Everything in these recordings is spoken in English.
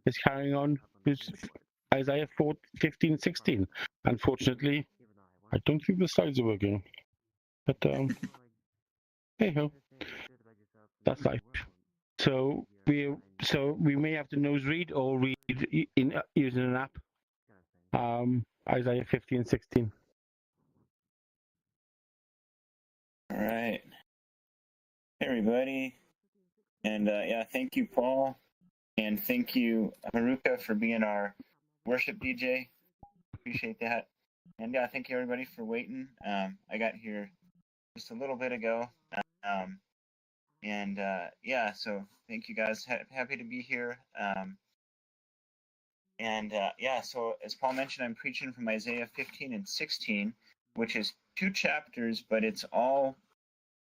is carrying on with Isaiah 15, 16. Unfortunately, I don't think the slides are working. But hey ho, that's life. So we may have to nose read or read in using an app. Isaiah 15, 16. All right. Hey, everybody. And yeah, thank you, Paul. And thank you, Haruka, for being our worship DJ. Appreciate that. And yeah, thank you, everybody, for waiting. I got here just a little bit ago. And yeah, so thank you, guys. Happy to be here. And yeah, so as Paul mentioned, I'm preaching from Isaiah 15 and 16, which is 2 chapters, but it's all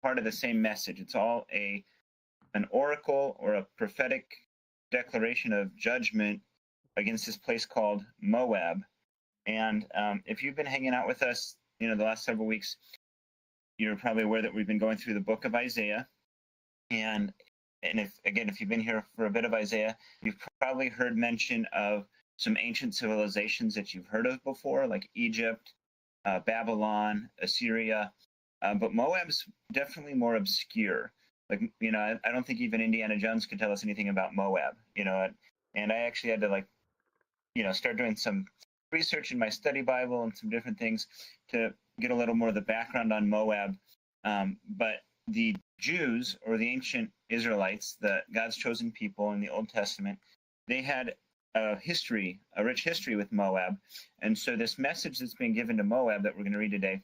part of the same message. It's all an oracle or a prophetic declaration of judgment against this place called Moab. And if you've been hanging out with us, the last several weeks, you're probably aware that we've been going through the book of Isaiah. And if you've been here for a bit of Isaiah, you've probably heard mention of some ancient civilizations that you've heard of before, like Egypt, Babylon, Assyria. But Moab's definitely more obscure. Like, I don't think even Indiana Jones could tell us anything about Moab, and I actually had to start doing some research in my study Bible and some different things to get a little more of the background on Moab. But the Jews, or the ancient Israelites, God's chosen people in the Old Testament, they had a rich history with Moab. And so this message that's being given to Moab that we're going to read today,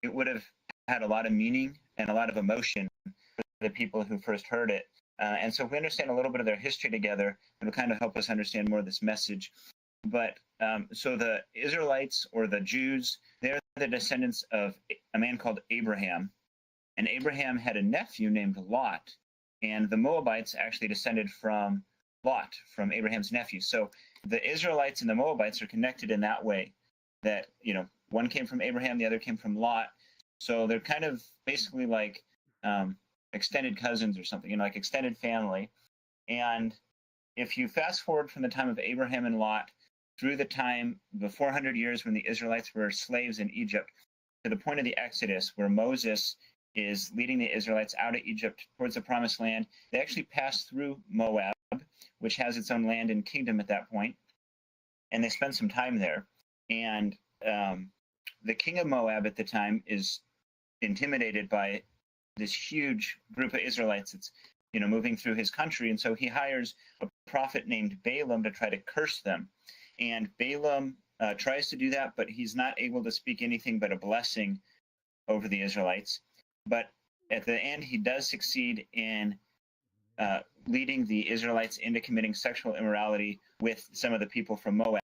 it would have had a lot of meaning and a lot of emotion for the people who first heard it. And so if we understand a little bit of their history together, it'll kind of help us understand more of this message. But so the Israelites, or the Jews, they're the descendants of a man called Abraham. And Abraham had a nephew named Lot. And the Moabites actually descended from Lot, from Abraham's nephew. So the Israelites and the Moabites are connected in that way, that, one came from Abraham, the other came from Lot. So they're kind of basically like extended cousins or something, like extended family. And if you fast forward from the time of Abraham and Lot through the time, the 400 years when the Israelites were slaves in Egypt, to the point of the Exodus, where Moses is leading the Israelites out of Egypt towards the Promised Land, they actually passed through Moab, which has its own land and kingdom at that point, and they spent some time there. And the king of Moab at the time is intimidated by this huge group of Israelites that's moving through his country, and so he hires a prophet named Balaam to try to curse them. And Balaam tries to do that, but he's not able to speak anything but a blessing over the Israelites. But at the end, he does succeed in leading the Israelites into committing sexual immorality with some of the people from Moab.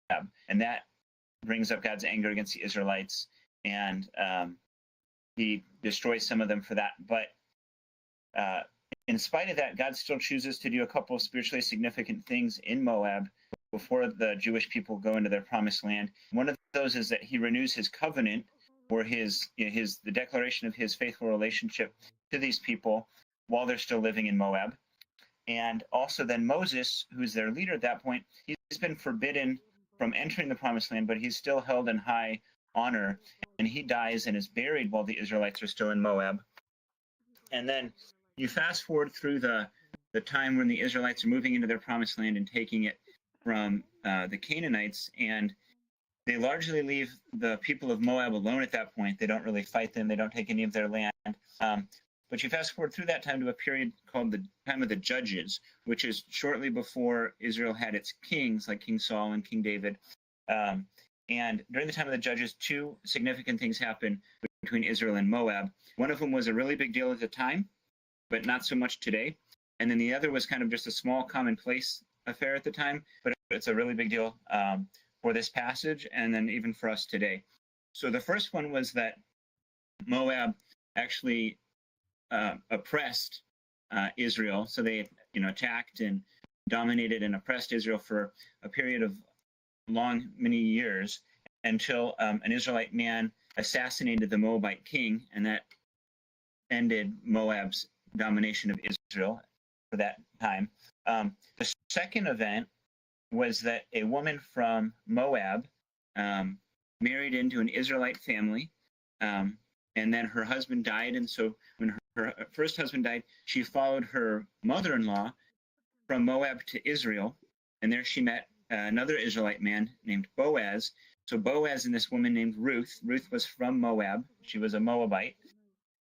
And that brings up God's anger against the Israelites, and he destroys some of them for that. But in spite of that, God still chooses to do a couple of spiritually significant things in Moab before the Jewish people go into their promised land. One of those is that he renews his covenant, or the declaration of his faithful relationship to these people while they're still living in Moab. And also then Moses, who's their leader at that point, he's been forbidden from entering the promised land, but he's still held in high honor, and he dies and is buried while the Israelites are still in Moab. And then you fast forward through the time when the Israelites are moving into their promised land and taking it from the Canaanites, and they largely leave the people of Moab alone at that point. They don't really fight them. They don't take any of their land. But you fast forward through that time to a period called the time of the Judges, which is shortly before Israel had its kings, like King Saul and King David. And during the time of the Judges, 2 significant things happened between Israel and Moab. One of them was a really big deal at the time, but not so much today. And then the other was kind of just a small commonplace affair at the time, but it's a really big deal for this passage, and then even for us today. So the first one was that Moab actually oppressed Israel. So they attacked and dominated and oppressed Israel for a period of many years, until an Israelite man assassinated the Moabite king, and that ended Moab's domination of Israel for that time. The second event was that a woman from Moab married into an Israelite family, and then her husband died. And so when her first husband died, she followed her mother-in-law from Moab to Israel, and there she met another Israelite man named Boaz. So Boaz and this woman named Ruth. Ruth was from Moab. She was a Moabite.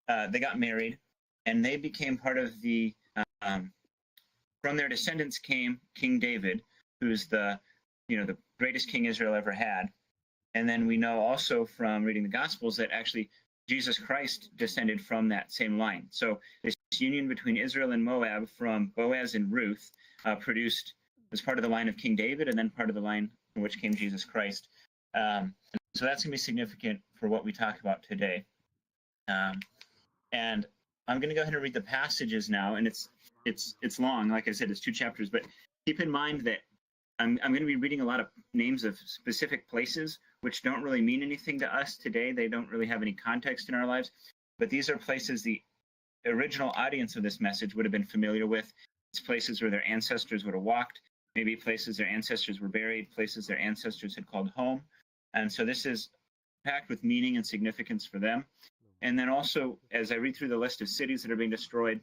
They got married, and they became part of the. From their descendants came King David, who's the greatest king Israel ever had. And then we know also from reading the Gospels that actually Jesus Christ descended from that same line. So this union between Israel and Moab from Boaz and Ruth was part of the line of King David, and then part of the line from which came Jesus Christ. So that's going to be significant for what we talk about today. And I'm going to go ahead and read the passages now, and it's long. Like I said, it's 2 chapters, but keep in mind that I'm going to be reading a lot of names of specific places, which don't really mean anything to us today. They don't really have any context in our lives, but these are places the original audience of this message would have been familiar with. It's places where their ancestors would have walked, maybe places their ancestors were buried, places their ancestors had called home. And so this is packed with meaning and significance for them. And then also, as I read through the list of cities that are being destroyed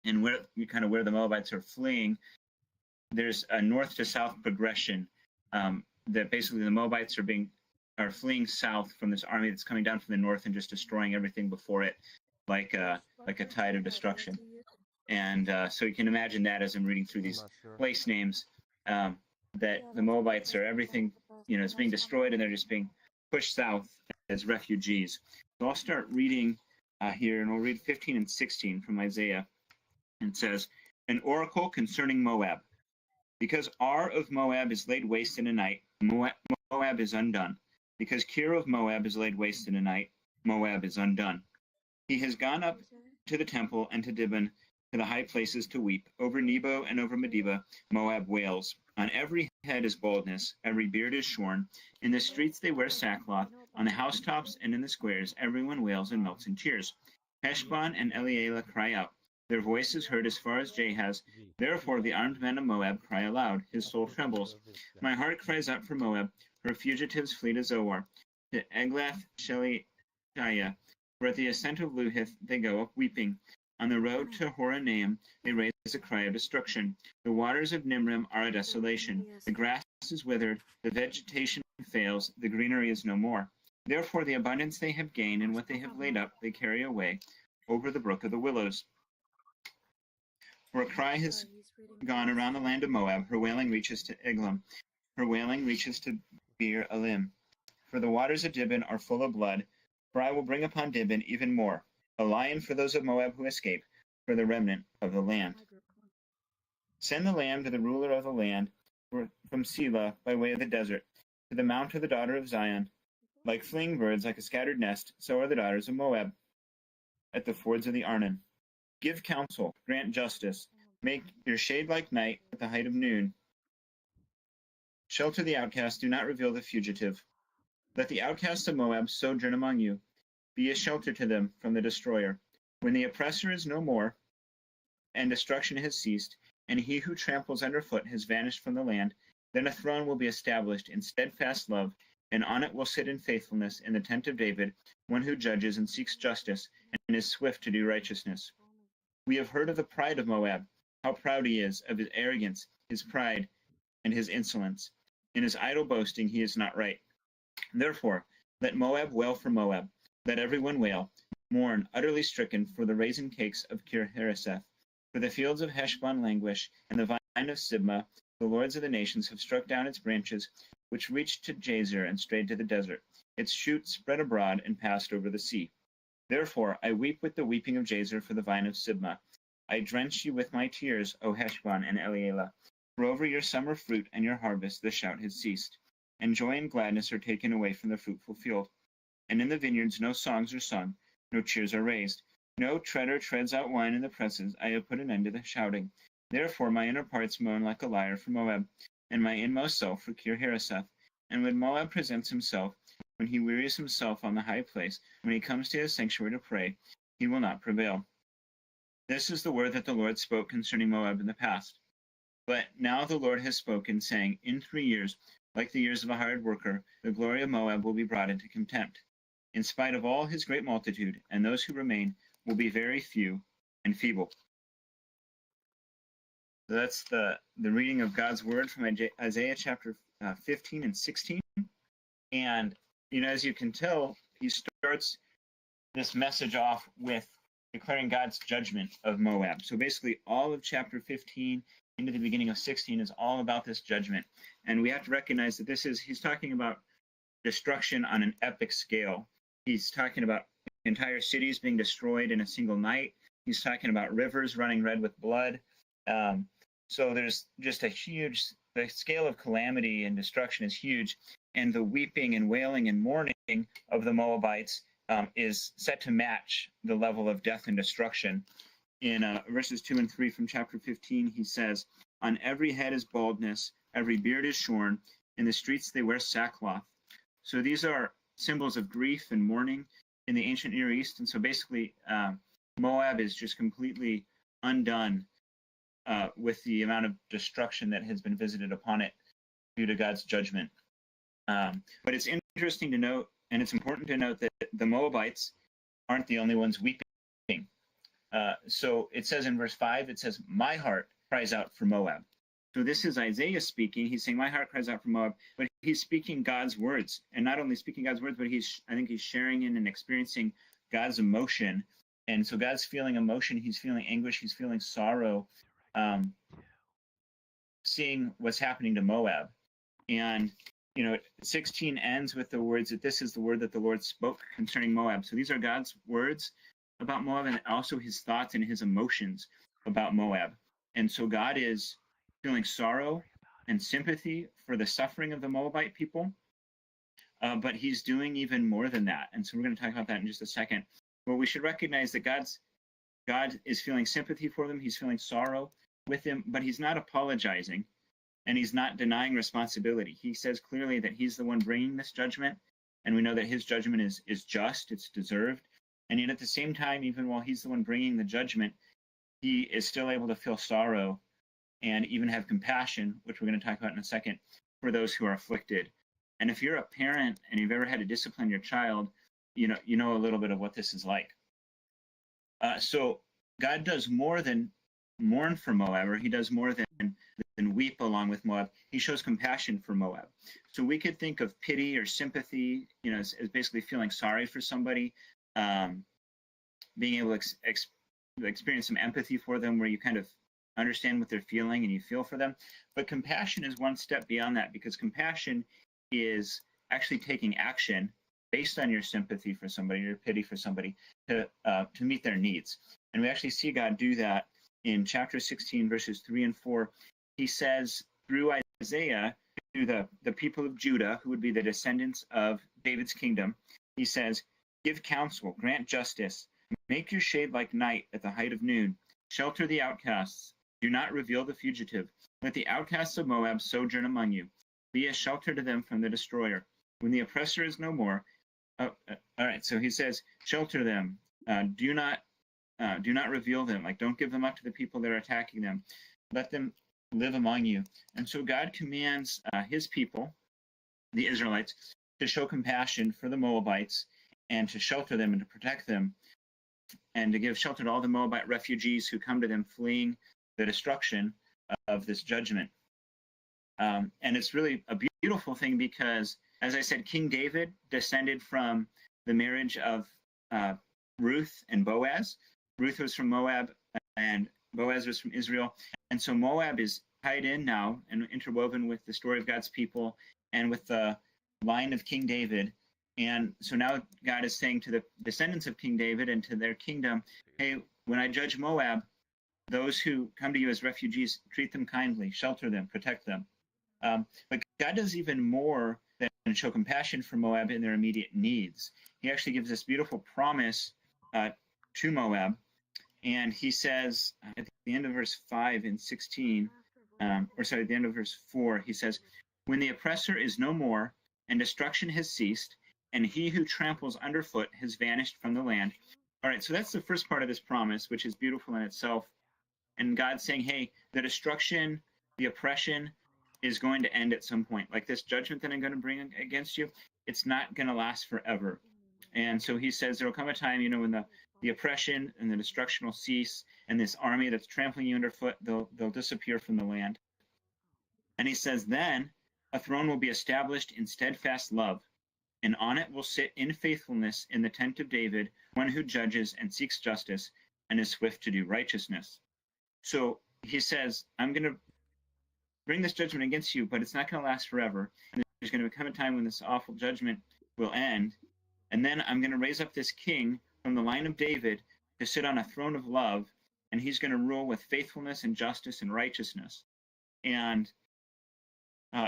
and where the Moabites are fleeing, there's a north to south progression that basically the Moabites are fleeing south from this army that's coming down from the north and just destroying everything before it, like a tide of destruction. And so you can imagine that as I'm reading through these place names, that the Moabites are everything, is being destroyed, and they're just being pushed south as refugees. So I'll start reading here, and we'll read 15 and 16 from Isaiah. It says, "An oracle concerning Moab. Because Ar of Moab is laid waste in a night, Moab is undone. Because Kir of Moab is laid waste in a night, Moab is undone. He has gone up to the temple and to Dibon, to the high places to weep. Over Nebo and over Medeba, Moab wails. On every head is baldness, every beard is shorn. In the streets they wear sackcloth. On the housetops and in the squares, everyone wails and melts in tears. Heshbon and Elealeh cry out. Their voice is heard as far as Jahaz. Therefore the armed men of Moab cry aloud. His soul trembles. My heart cries out for Moab. Her fugitives flee to Zoar, to Eglath Shelishiyah. For at the ascent of Luhith they go up weeping. On the road to Horonaim they raise a cry of destruction. The waters of Nimrim are a desolation. The grass is withered, the vegetation fails, the greenery is no more. Therefore the abundance they have gained and what they have laid up they carry away over the brook of the willows. For a cry has gone around the land of Moab. Her wailing reaches to Eglam. Her wailing reaches to Beer Elim. For the waters of Dibon are full of blood. For I will bring upon Dibon even more, a lion for those of Moab who escape, for the remnant of the land. Send the lamb to the ruler of the land, from Selah by way of the desert, to the mount of the daughter of Zion. Like fleeing birds, like a scattered nest, so are the daughters of Moab at the fords of the Arnon. Give counsel, grant justice, make your shade like night at the height of noon. Shelter the outcast, do not reveal the fugitive. Let the outcasts of Moab sojourn among you. Be a shelter to them from the destroyer. When the oppressor is no more, and destruction has ceased, and he who tramples underfoot has vanished from the land, then a throne will be established in steadfast love, and on it will sit in faithfulness in the tent of David, one who judges and seeks justice, and is swift to do righteousness. We have heard of the pride of Moab, how proud he is, of his arrogance, his pride, and his insolence. In his idle boasting he is not right. Therefore, let Moab wail for Moab. Let everyone wail, mourn, utterly stricken, for the raisin cakes of Kir-Hareseth. For the fields of Heshbon languish, and the vine of Sibmah. The lords of the nations have struck down its branches, which reached to Jazer and strayed to the desert. Its shoots spread abroad and passed over the sea. Therefore I weep with the weeping of Jazer for the vine of Sibmah. I drench you with my tears, O Heshbon and Elealeh. For over your summer fruit and your harvest the shout has ceased, and joy and gladness are taken away from the fruitful field. And in the vineyards no songs are sung, no cheers are raised. No treader treads out wine in the presses. I have put an end to the shouting. Therefore my inner parts moan like a lyre for Moab, and my inmost self for Kir-Hareseth. And when Moab presents himself, when he wearies himself on the high place, when he comes to his sanctuary to pray, he will not prevail. This is the word that the Lord spoke concerning Moab in the past. But now the Lord has spoken, saying, in 3 years, like the years of a hired worker, the glory of Moab will be brought into contempt. In spite of all his great multitude, and those who remain will be very few and feeble. So that's the reading of God's word from Isaiah chapter 15 and 16. And, as you can tell, he starts this message off with declaring God's judgment of Moab. So basically, all of chapter 15 into the beginning of 16 is all about this judgment. And we have to recognize that he's talking about destruction on an epic scale. He's talking about entire cities being destroyed in a single night. He's talking about rivers running red with blood. So there's just the scale of calamity and destruction is huge. And the weeping and wailing and mourning of the Moabites is set to match the level of death and destruction. In verses 2 and 3 from chapter 15, he says, on every head is baldness, every beard is shorn, in the streets they wear sackcloth. So these are symbols of grief and mourning in the ancient Near East. And so basically, Moab is just completely undone with the amount of destruction that has been visited upon it due to God's judgment. But it's interesting to note, and it's important to note, that the Moabites aren't the only ones weeping. So it says in verse 5, it says, my heart cries out for Moab. So this is Isaiah speaking. He's saying, my heart cries out for Moab, but he's speaking God's words. And not only speaking God's words, but I think he's sharing in and experiencing God's emotion. And so God's feeling emotion, he's feeling anguish, he's feeling sorrow, seeing what's happening to Moab. And 16 ends with the words that this is the word that the Lord spoke concerning Moab. So these are God's words about Moab, and also his thoughts and his emotions about Moab. And so God is feeling sorrow and sympathy for the suffering of the Moabite people, but he's doing even more than that. And so we're going to talk about that in just a second. But we should recognize that God is feeling sympathy for them. He's feeling sorrow with them, but he's not apologizing, and he's not denying responsibility. He says clearly that he's the one bringing this judgment, and we know that his judgment is just, it's deserved. And yet at the same time, even while he's the one bringing the judgment, he is still able to feel sorrow and even have compassion, which we're going to talk about in a second, for those who are afflicted. And if you're a parent and you've ever had to discipline your child, you know a little bit of what this is like. So God does more than mourn for Moab, or he does more than weep along with Moab. He shows compassion for Moab. So we could think of pity or sympathy, as basically feeling sorry for somebody, being able to experience some empathy for them, where you kind of understand what they're feeling and you feel for them. But compassion is one step beyond that, because compassion is actually taking action based on your sympathy for somebody, your pity for somebody, to meet their needs. And we actually see God do that in chapter 16, verses 3 and 4. He says through Isaiah to the people of Judah, who would be the descendants of David's kingdom, he says, give counsel, grant justice, make your shade like night at the height of noon, shelter the outcasts, do not reveal the fugitive. Let the outcasts of Moab sojourn among you. Be a shelter to them from the destroyer. When the oppressor is no more, all right, so he says, shelter them, do not reveal them, like don't give them up to the people that are attacking them. Let them live among you. And so God commands his people, the Israelites, to show compassion for the Moabites and to shelter them and to protect them and to give shelter to all the Moabite refugees who come to them fleeing the destruction of this judgment. And it's really a beautiful thing because, as I said, King David descended from the marriage of Ruth and Boaz. Ruth was from Moab and Boaz was from Israel. And so Moab is tied in now and interwoven with the story of God's people and with the line of King David. And so now God is saying to the descendants of King David and to their kingdom, hey, when I judge Moab, those who come to you as refugees, treat them kindly, shelter them, protect them. But God does even more than show compassion for Moab in their immediate needs. He actually gives this beautiful promise to Moab. And he says at the end of verse 5 and 16, at the end of verse 4, he says, when the oppressor is no more and destruction has ceased, and he who tramples underfoot has vanished from the land. All right, so that's the first part of this promise, which is beautiful in itself. And God's saying, hey, the destruction the oppression is going to end at some point. Like this judgment that I'm going to bring against you, it's not going to last forever. And so he says there will come a time, when the oppression and the destruction will cease, and this army that's trampling you underfoot, they'll disappear from the land. And he says, then a throne will be established in steadfast love, and on it will sit in faithfulness in the tent of David, one who judges and seeks justice and is swift to do righteousness. So he says, I'm going to bring this judgment against you, but it's not going to last forever. And there's going to come a time when this awful judgment will end. And then I'm going to raise up this king from the line of David to sit on a throne of love, and he's going to rule with faithfulness and justice and righteousness. And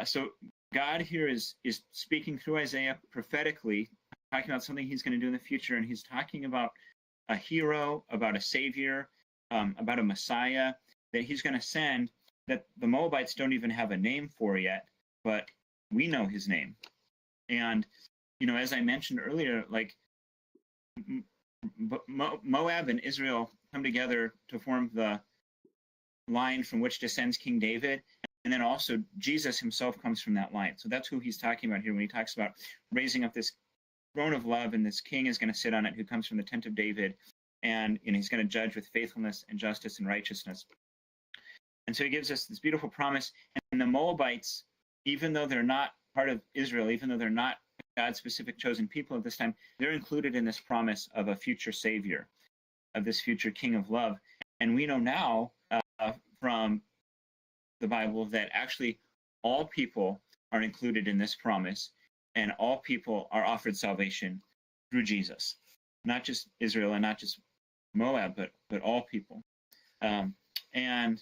so God here is speaking through Isaiah prophetically, talking about something he's going to do in the future, and he's talking about a hero, about a savior, about a Messiah that he's going to send, that the Moabites don't even have a name for yet, but we know his name. And, as I mentioned earlier, like Moab and Israel come together to form the line from which descends King David. And then also Jesus himself comes from that line. So that's who he's talking about here when he talks about raising up this throne of love, and this king is going to sit on it who comes from the tent of David. And he's going to judge with faithfulness and justice and righteousness. And so he gives us this beautiful promise. And the Moabites, even though they're not part of Israel, even though they're not God's specific chosen people at this time, they're included in this promise of a future savior, of this future king of love. And we know now from the Bible that actually all people are included in this promise, and all people are offered salvation through Jesus. Not just Israel and not just Moab, but all people. And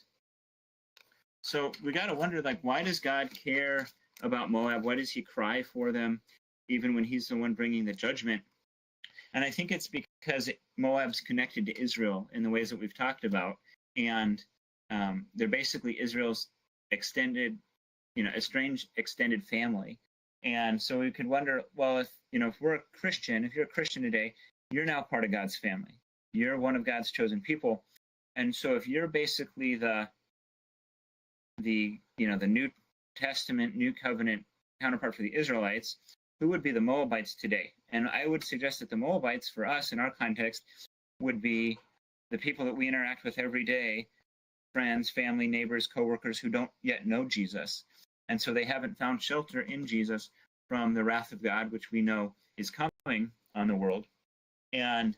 so we got to wonder, like, why does God care about Moab? Why does he cry for them, even when he's the one bringing the judgment? And I think it's because Moab's connected to Israel in the ways that we've talked about. And they're basically Israel's extended, estranged extended family. And so we could wonder, well, if we're a Christian, if you're a Christian today, you're now part of God's family. You're one of God's chosen people. And so if you're basically the New Testament, New Covenant counterpart for the Israelites, who would be the Moabites today? And I would suggest that the Moabites, for us in our context, would be the people that we interact with every day, friends, family, neighbors, coworkers who don't yet know Jesus. And so they haven't found shelter in Jesus from the wrath of God, which we know is coming on the world. And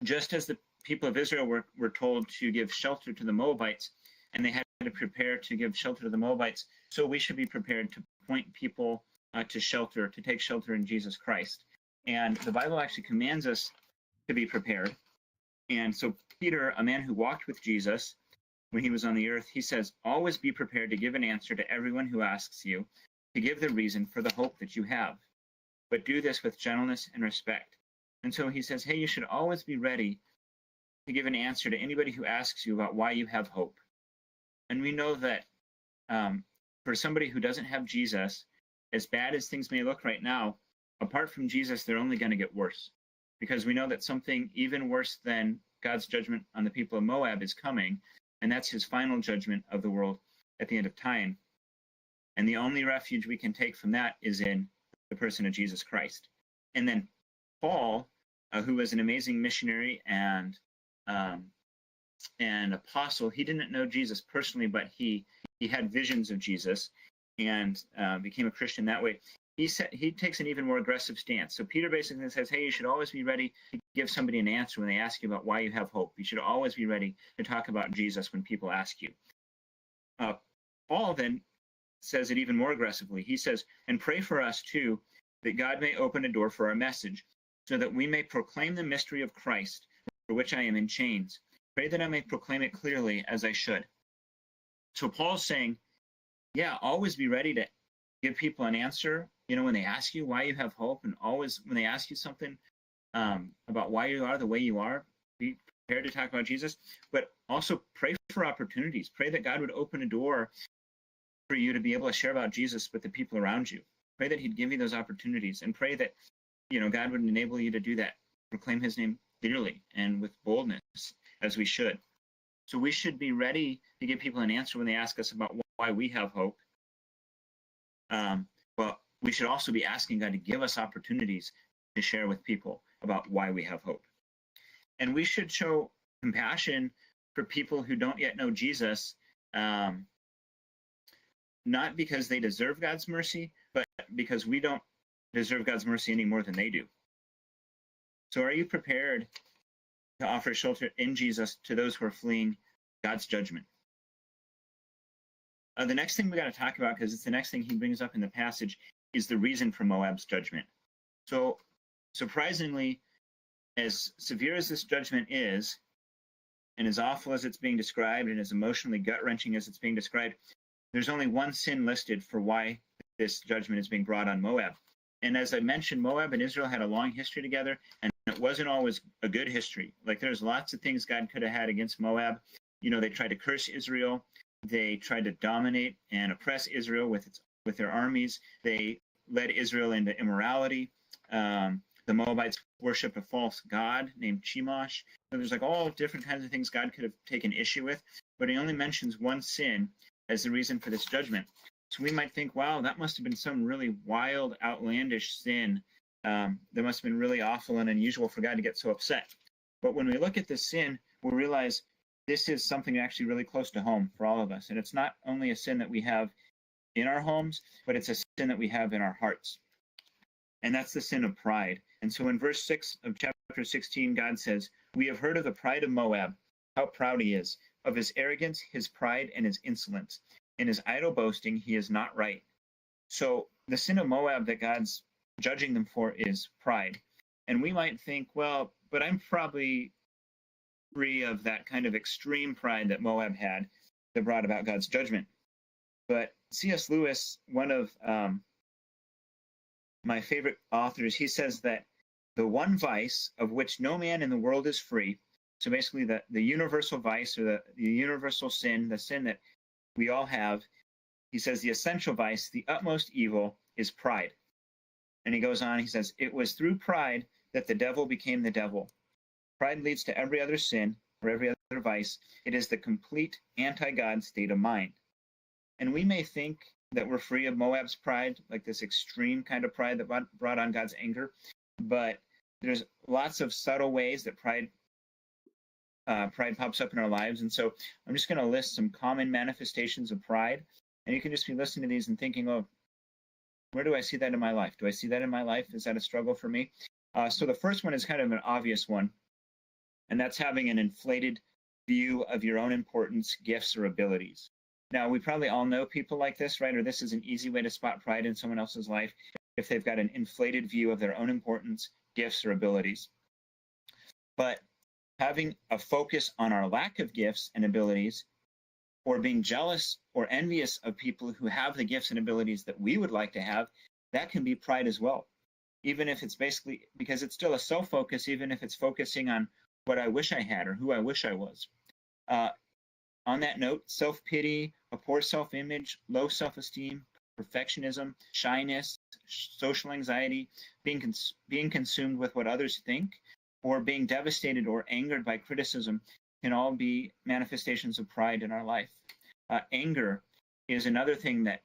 just as the people of Israel were told to give shelter to the Moabites, and they had to prepare to give shelter to the Moabites, so we should be prepared to point people to shelter, to take shelter in Jesus Christ. And the Bible actually commands us to be prepared. And so Peter, a man who walked with Jesus when he was on the earth, he says, always be prepared to give an answer to everyone who asks you, to give the reason for the hope that you have. But do this with gentleness and respect. And so he says, hey, you should always be ready to give an answer to anybody who asks you about why you have hope. And we know that for somebody who doesn't have Jesus, as bad as things may look right now, apart from Jesus, they're only going to get worse. Because we know that something even worse than God's judgment on the people of Moab is coming, and that's his final judgment of the world at the end of time. And the only refuge we can take from that is in the person of Jesus Christ. And then Paul, who was an amazing missionary and apostle, he didn't know Jesus personally, but he had visions of Jesus and became a Christian that way. He takes an even more aggressive stance. So Peter basically says, hey, you should always be ready to give somebody an answer when they ask you about why you have hope. You should always be ready to talk about Jesus when people ask you. Paul then says it even more aggressively. He says, and pray for us too, that God may open a door for our message, so that we may proclaim the mystery of Christ, for which I am in chains. Pray that I may proclaim it clearly as I should. So Paul's saying, yeah, always be ready to give people an answer, when they ask you why you have hope, and always when they ask you something about why you are the way you are, be prepared to talk about Jesus, but also pray for opportunities. Pray that God would open a door for you to be able to share about Jesus with the people around you. Pray that he'd give you those opportunities, and pray that, God would enable you to do that, proclaim his name clearly and with boldness, as we should. So we should be ready to give people an answer when they ask us about why we have hope, but we should also be asking God to give us opportunities to share with people about why we have hope. And we should show compassion for people who don't yet know Jesus, not because they deserve God's mercy, but because we don't deserve God's mercy any more than they do. So are you prepared to offer shelter in Jesus to those who are fleeing God's judgment? The next thing we got to talk about, because it's the next thing he brings up in the passage, is the reason for Moab's judgment. So surprisingly, as severe as this judgment is, and as awful as it's being described, and as emotionally gut-wrenching as it's being described, there's only one sin listed for why this judgment is being brought on Moab. And as I mentioned, Moab and Israel had a long history together, and it wasn't always a good history. Like, there's lots of things God could have had against Moab. You know, they tried to curse Israel. They tried to dominate and oppress Israel with their armies. They led Israel into immorality. The Moabites worshiped a false god named Chemosh. So there's like all different kinds of things God could have taken issue with, but he only mentions one sin as the reason for this judgment. So we might think, wow, that must have been some really wild, outlandish sin. That must have been really awful and unusual for God to get so upset. But when we look at this sin, we'll realize this is something actually really close to home for all of us. And it's not only a sin that we have in our homes, but it's a sin that we have in our hearts. And that's the sin of pride. And so in verse 6 of chapter 16, God says, "We have heard of the pride of Moab, how proud he is, of his arrogance, his pride, and his insolence. In his idle boasting, he is not right." So the sin of Moab that God's judging them for is pride. And we might think, well, but I'm probably free of that kind of extreme pride that Moab had that brought about God's judgment. But C.S. Lewis, one of my favorite authors, he says that the one vice of which no man in the world is free, so basically the universal vice, or the universal sin, the sin that we all have, he says the essential vice, the utmost evil, is pride. And he goes on, he says, "It was through pride that the devil became the devil. Pride leads to every other sin, or every other vice. It is the complete anti-God state of mind." And we may think that we're free of Moab's pride, like this extreme kind of pride that brought on God's anger. But there's lots of subtle ways that pride pops up in our lives. And so I'm just going to list some common manifestations of pride. And you can just be listening to these and thinking, oh, where do I see that in my life? Do I see that in my life? Is that a struggle for me? So the first one is kind of an obvious one. And that's having an inflated view of your own importance, gifts, or abilities. Now, we probably all know people like this, right? Or this is an easy way to spot pride in someone else's life if they've got an inflated view of their own importance, gifts, or abilities. But having a focus on our lack of gifts and abilities, or being jealous or envious of people who have the gifts and abilities that we would like to have, that can be pride as well. Even if it's basically, because it's still a self-focus, even if it's focusing on what I wish I had or who I wish I was. On that note, self-pity, a poor self-image, low self-esteem, perfectionism, shyness, social anxiety, being consumed with what others think, or being devastated or angered by criticism can all be manifestations of pride in our life. Anger is another thing that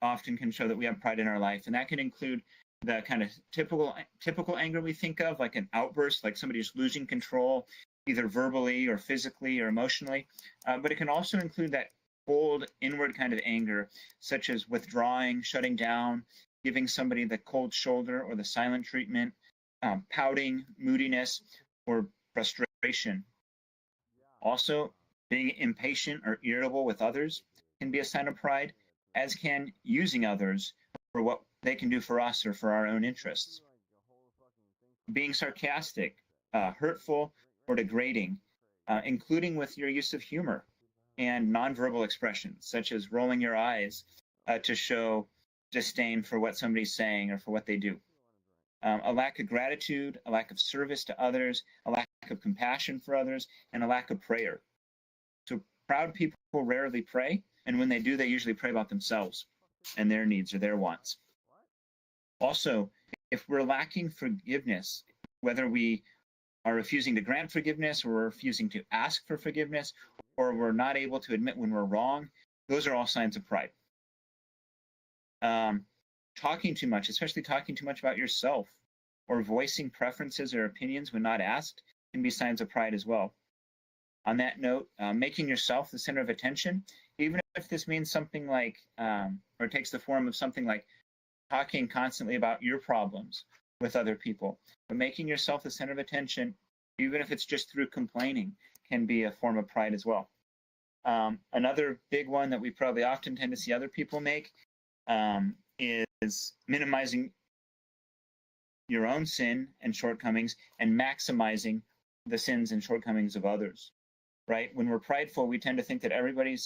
often can show that we have pride in our life, and that can include the kind of typical anger we think of, like an outburst, like somebody just losing control, either verbally or physically or emotionally. But it can also include that cold, inward kind of anger, such as withdrawing, shutting down, giving somebody the cold shoulder or the silent treatment, pouting, moodiness, or frustration. Also, being impatient or irritable with others can be a sign of pride, as can using others for what they can do for us or for our own interests. Being sarcastic, hurtful, or degrading, including with your use of humor and nonverbal expressions, such as rolling your eyes to show disdain for what somebody's saying or for what they do. A lack of gratitude, a lack of service to others, a lack of compassion for others, and a lack of prayer. So proud people rarely pray, and when they do, they usually pray about themselves and their needs or their wants. Also, if we're lacking forgiveness, whether we are refusing to grant forgiveness, or we're refusing to ask for forgiveness, or we're not able to admit when we're wrong, Those are all signs of pride. Talking too much, especially talking too much about yourself, or voicing preferences or opinions when not asked, can be signs of pride as well. On that note, making yourself the center of attention, even if this means something like, or takes the form of something like talking constantly about your problems with other people, but making yourself the center of attention, even if it's just through complaining, can be a form of pride as well. Another big one that we probably often tend to see other people make is minimizing your own sin and shortcomings and maximizing the sins and shortcomings of others, right? When we're prideful, we tend to think that everybody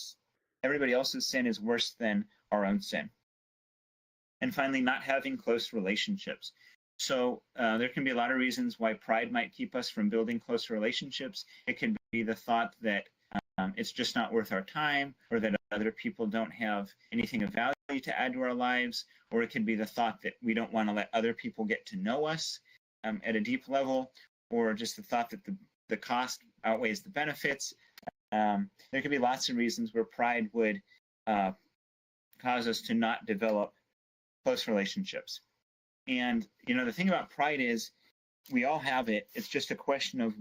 else's sin is worse than our own sin. And finally, not having close relationships. So there can be a lot of reasons why pride might keep us from building close relationships. It could be the thought that it's just not worth our time, or that other people don't have anything of value to add to our lives, or it could be the thought that we don't want to let other people get to know us at a deep level, or just the thought that the cost outweighs the benefits. There could be lots of reasons where pride would cause us to not develop close relationships. And, the thing about pride is we all have it. It's just a question of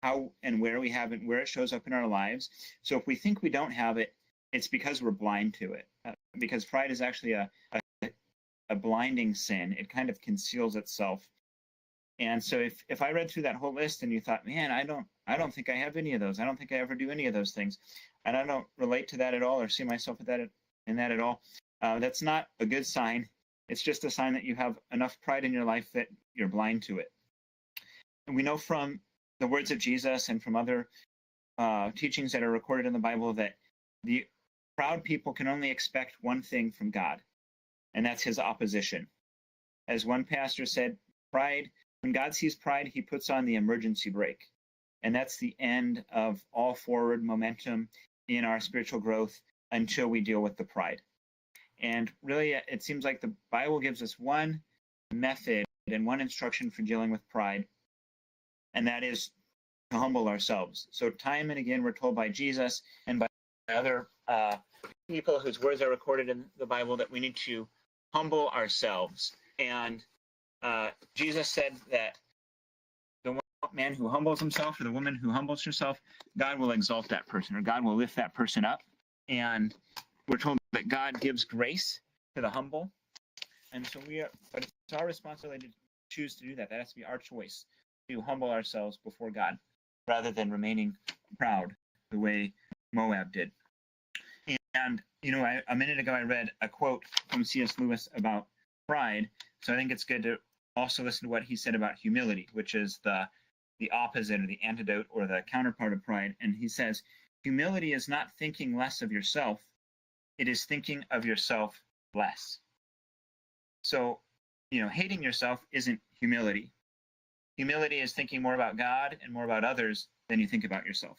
how and where we have it, where it shows up in our lives. So if we think we don't have it, it's because we're blind to it. Because pride is actually a blinding sin. It kind of conceals itself. And so if I read through that whole list and you thought, man, I don't think I have any of those. I don't think I ever do any of those things, and I don't relate to that at all or see myself in that at all, that's not a good sign. It's just a sign that you have enough pride in your life that you're blind to it. And we know from the words of Jesus and from other teachings that are recorded in the Bible that the proud people can only expect one thing from God, and that's his opposition. As one pastor said, pride, when God sees pride, he puts on the emergency brake. And that's the end of all forward momentum in our spiritual growth until we deal with the pride. And really, it seems like the Bible gives us one method and one instruction for dealing with pride, and that is to humble ourselves. So time and again, we're told by Jesus and by other people whose words are recorded in the Bible that we need to humble ourselves. And Jesus said that the man who humbles himself, or the woman who humbles herself, God will exalt that person, or God will lift that person up. And we're told that God gives grace to the humble. And so but it's our responsibility to choose to do that. That has to be our choice, to humble ourselves before God, rather than remaining proud the way Moab did. And, a minute ago I read a quote from C.S. Lewis about pride. So I think it's good to also listen to what he said about humility, which is the opposite, or the antidote, or the counterpart of pride. And he says, humility is not thinking less of yourself. It is thinking of yourself less. So, hating yourself isn't humility. Humility is thinking more about God and more about others than you think about yourself.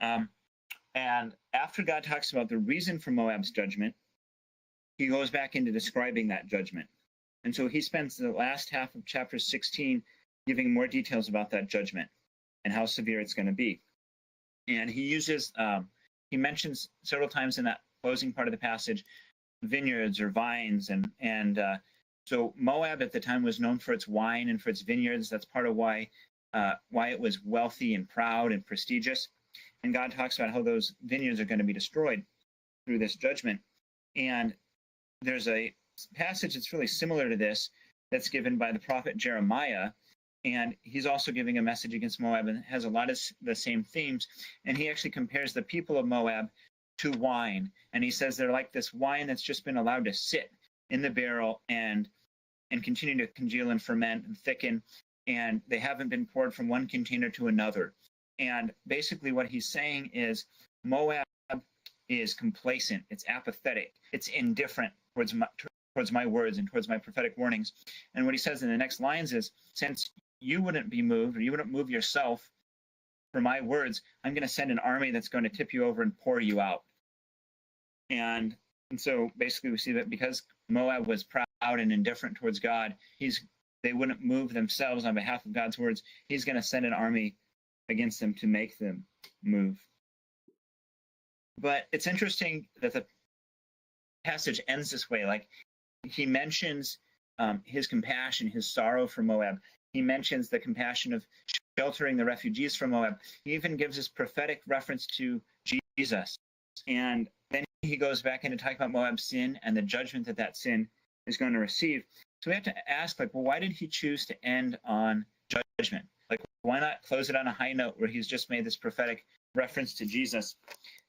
And after God talks about the reason for Moab's judgment, he goes back into describing that judgment. And so he spends the last half of chapter 16 giving more details about that judgment and how severe it's going to be. And he mentions several times in that closing part of the passage vineyards or vines, and so Moab at the time was known for its wine and for its vineyards. That's part of why it was wealthy and proud and prestigious. And God talks about how those vineyards are going to be destroyed through this judgment. And there's a passage that's really similar to this that's given by the prophet Jeremiah. And he's also giving a message against Moab and has a lot of the same themes. And he actually compares the people of Moab to wine. And he says they're like this wine that's just been allowed to sit in the barrel and continue to congeal and ferment and thicken. And they haven't been poured from one container to another. And basically what he's saying is Moab is complacent. It's apathetic. It's indifferent towards my words and towards my prophetic warnings. And what he says in the next lines is, since you wouldn't be moved, or you wouldn't move yourself for my words, I'm going to send an army that's going to tip you over and pour you out. And so basically we see that because Moab was proud and indifferent towards God, they wouldn't move themselves on behalf of God's words. He's going to send an army against them to make them move. But it's interesting that the passage ends this way. Like he mentions his compassion, his sorrow for Moab. He mentions the compassion of sheltering the refugees from Moab. He even gives this prophetic reference to Jesus. And then he goes back into talking about Moab's sin and the judgment that that sin is going to receive. So we have to ask, like, well, why did he choose to end on judgment? Like, why not close it on a high note where he's just made this prophetic reference to Jesus?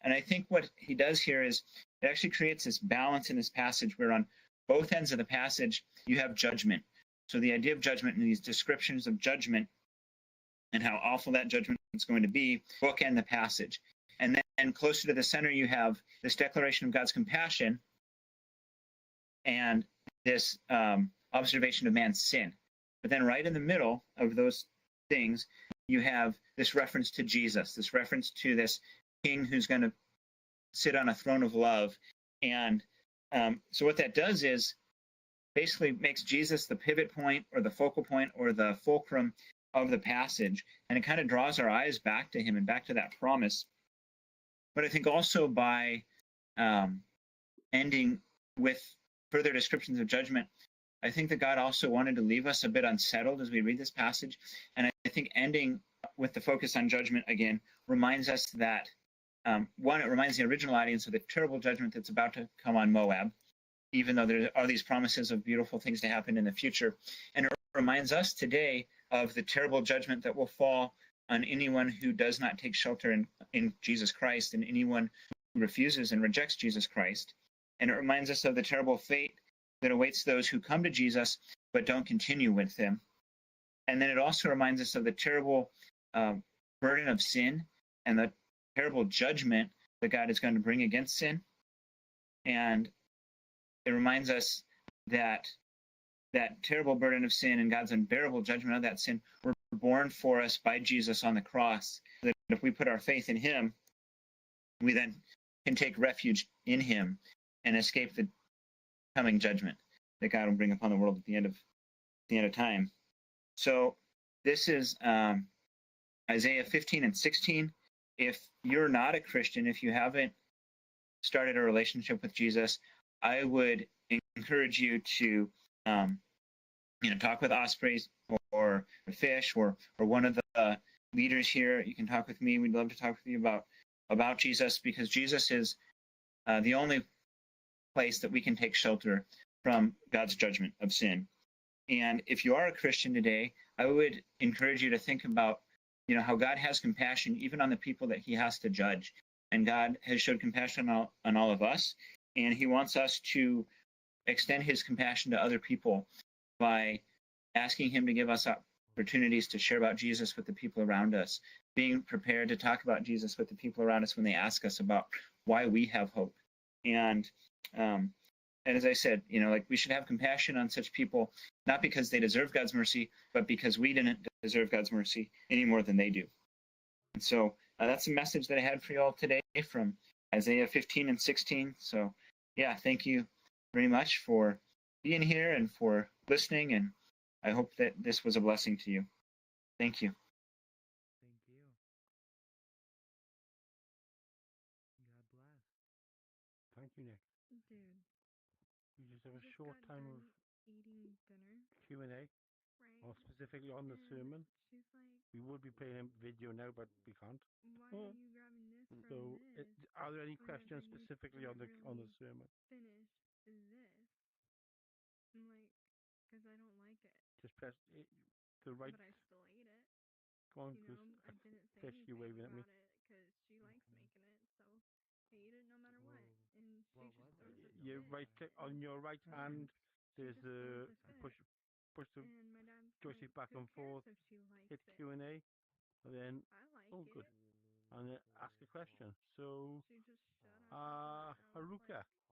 And I think what he does here is it actually creates this balance in this passage where on both ends of the passage, you have judgment. So the idea of judgment and these descriptions of judgment and how awful that judgment is going to be bookend the passage. And then closer to the center, you have this declaration of God's compassion and this observation of man's sin. But then right in the middle of those things, you have this reference to Jesus, this reference to this king who's going to sit on a throne of love. And so what that does is basically makes Jesus the pivot point or the focal point or the fulcrum of the passage. And it kind of draws our eyes back to him and back to that promise. But I think also by ending with further descriptions of judgment, I think that God also wanted to leave us a bit unsettled as we read this passage. And I think ending with the focus on judgment again reminds us that, one, it reminds the original audience of the terrible judgment that's about to come on Moab, even though there are these promises of beautiful things to happen in the future. And it reminds us today of the terrible judgment that will fall on anyone who does not take shelter in Jesus Christ and anyone who refuses and rejects Jesus Christ. And it reminds us of the terrible fate that awaits those who come to Jesus but don't continue with him. And then it also reminds us of the terrible burden of sin and the terrible judgment that God is going to bring against sin. And it reminds us that that terrible burden of sin and God's unbearable judgment of that sin were borne for us by Jesus on the cross. That if we put our faith in him, we then can take refuge in him and escape the coming judgment that God will bring upon the world at the end of time. So this is Isaiah 15 and 16. If you're not a Christian, if you haven't started a relationship with Jesus, I would encourage you to talk with Ospreys or Fish or one of the leaders here. You can talk with me. We'd love to talk with you about Jesus, because Jesus is the only place that we can take shelter from God's judgment of sin. And if you are a Christian today, I would encourage you to think about how God has compassion even on the people that he has to judge. And God has showed compassion on all of us. And he wants us to extend his compassion to other people by asking him to give us opportunities to share about Jesus with the people around us, being prepared to talk about Jesus with the people around us when they ask us about why we have hope. And as I said, we should have compassion on such people, not because they deserve God's mercy, but because we didn't deserve God's mercy any more than they do. And so that's the message that I had for you all today from Isaiah 15 and 16. So yeah, thank you very much for being here and for listening. And I hope that this was a blessing to you. Thank you. Thank you. God bless. Thank you, Nick. Dude, We just have a just short got time of done eating dinner, Q&A, right? or specifically on the And sermon. she's like, We would be playing a video now, but we can't. "Why are you grabbing this from So, this?" are there any I'm like, questions "But you specifically on can't the really sermon? finish this." I'm like, "Because I don't like it, Just press the right. but I still ate it." Go on, I didn't say Fish, you anything waving at me. about it because she likes making it, so I ate it no matter what. And she What just was throws it? this You fish. right click on your right hand. She There's just throws a this push fish. the And my dad's joystick like, back "Who and cares forth. if she likes Hit it? Q&A, and then I like good, it." and then ask a question. So, She just shut up. And I was Haruka. like,